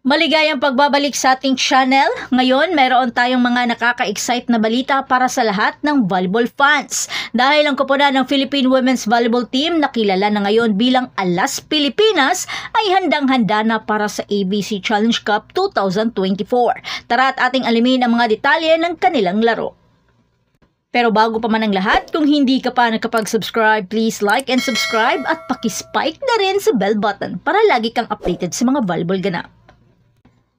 Maligayang pagbabalik sa ating channel. Ngayon, meron tayong mga nakaka-excite na balita para sa lahat ng volleyball fans. Dahil ang koponan ng Philippine Women's Volleyball Team na kilala na ngayon bilang Alas Pilipinas ay handang-handa na para sa ABC Challenge Cup 2024. Tara at ating alamin ang mga detalye ng kanilang laro. Pero bago pa man ang lahat, kung hindi ka pa nakapag-subscribe, please like and subscribe at pakispike na rin sa bell button para lagi kang updated sa mga volleyball ganap.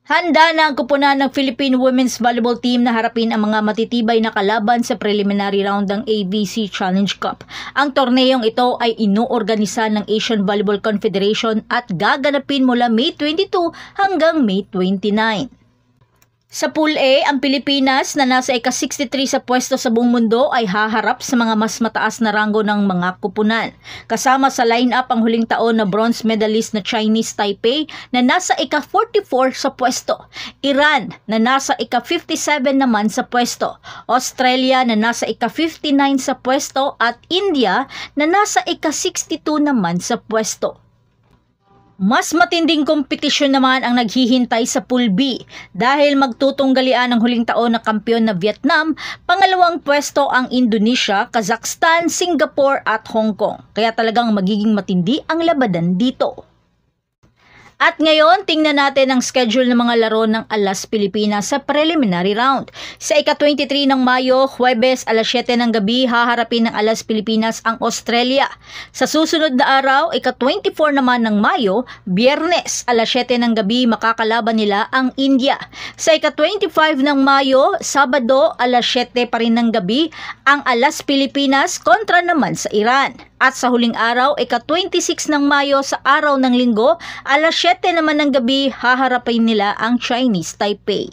Handa na ang koponan ng Philippine Women's Volleyball Team na harapin ang mga matitibay na kalaban sa preliminary round ng ABC Challenge Cup. Ang torneyong ito ay inoorganisa ng Asian Volleyball Confederation at gaganapin mula May 22 hanggang May 29. Sa Pool A, ang Pilipinas na nasa ika-63 sa pwesto sa buong mundo ay haharap sa mga mas mataas na ranggo ng mga koponan. Kasama sa line-up ang huling taon na bronze medalist na Chinese Taipei na nasa ika-44 sa pwesto, Iran na nasa ika-57 naman sa pwesto, Australia na nasa ika-59 sa pwesto at India na nasa ika-62 naman sa pwesto. Mas matinding kompetisyon naman ang naghihintay sa Pool B dahil magtutunggalian ang huling taon na kampiyon na Vietnam, pangalawang pwesto ang Indonesia, Kazakhstan, Singapore at Hong Kong. Kaya talagang magiging matindi ang labanan dito. At ngayon, tingnan natin ang schedule ng mga laro ng Alas Pilipinas sa preliminary round. Sa ika-23 ng Mayo, Huwebes, alas 7 ng gabi, haharapin ng Alas Pilipinas ang Australia. Sa susunod na araw, ika-24 naman ng Mayo, Biyernes, alas 7 ng gabi, makakalaban nila ang India. Sa ika-25 ng Mayo, Sabado, alas 7 pa rin ng gabi, ang Alas Pilipinas kontra naman sa Iran. At sa huling araw, ika-26 ng Mayo sa araw ng Linggo, alas 7 naman ng gabi, haharapin nila ang Chinese Taipei.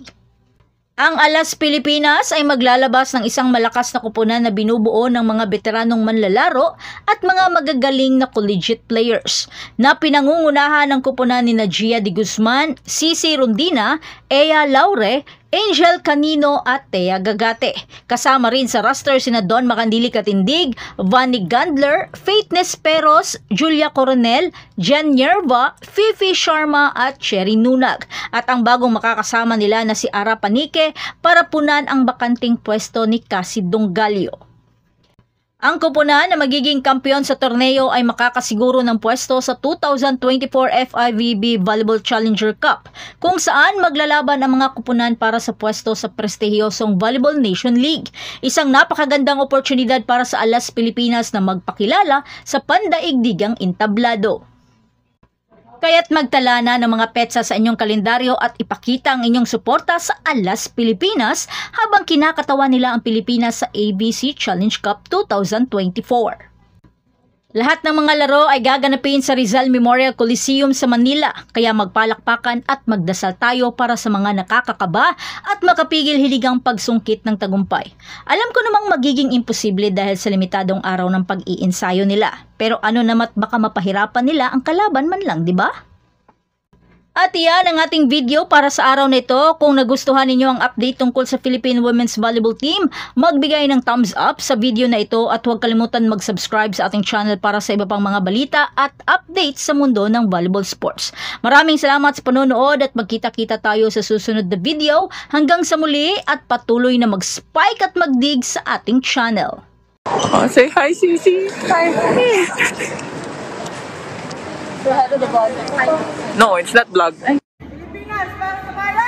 Ang Alas Pilipinas ay maglalabas ng isang malakas na koponan na binubuo ng mga veteranong manlalaro at mga magagaling na collegiate players na pinangungunahan ng koponan ni Gia de Guzman, Cici Rondina, Ea Laure, Angel Canino at Thea Gagate. Kasama rin sa roster sina Don Macandili Katindig, Vanny Gandler, Faith Nesperos, Julia Coronel, Jen Yerba, Fifi Sharma at Cherry Nunag. At ang bagong makakasama nila na si Ara Panique para punan ang bakanting pwesto ni Cassie Dongalio. Ang koponan na magiging kampiyon sa torneo ay makakasiguro ng pwesto sa 2024 FIVB Volleyball Challenger Cup, kung saan maglalaban ang mga koponan para sa pwesto sa prestihiyosong Volleyball Nation League. Isang napakagandang oportunidad para sa Alas Pilipinas na magpakilala sa pandaigdigang entablado. Kaya't magtala na ng mga petsa sa inyong kalendaryo at ipakita ang inyong suporta sa Alas Pilipinas habang kinakatawa nila ang Pilipinas sa ABC Challenge Cup 2024. Lahat ng mga laro ay gaganapin sa Rizal Memorial Coliseum sa Manila, kaya magpalakpakan at magdasal tayo para sa mga nakakakaba at makapigil hiligang pagsungkit ng tagumpay. Alam ko namang magiging imposible dahil sa limitadong araw ng pag-iinsayo nila. Pero ano namat baka mapahirapan nila ang kalaban man lang, di ba? At iyan ang ating video para sa araw na ito. Kung nagustuhan ninyo ang update tungkol sa Philippine Women's Volleyball Team, magbigay ng thumbs up sa video na ito at huwag kalimutan mag-subscribe sa ating channel para sa iba pang mga balita at updates sa mundo ng volleyball sports. Maraming salamat sa panonood at magkita-kita tayo sa susunod na video. Hanggang sa muli at patuloy na mag-spike at mag-dig sa ating channel. Say hi, Cici. Hi. The head of the vlog. No, it's not vlog. Pilipinas, para sa bayan!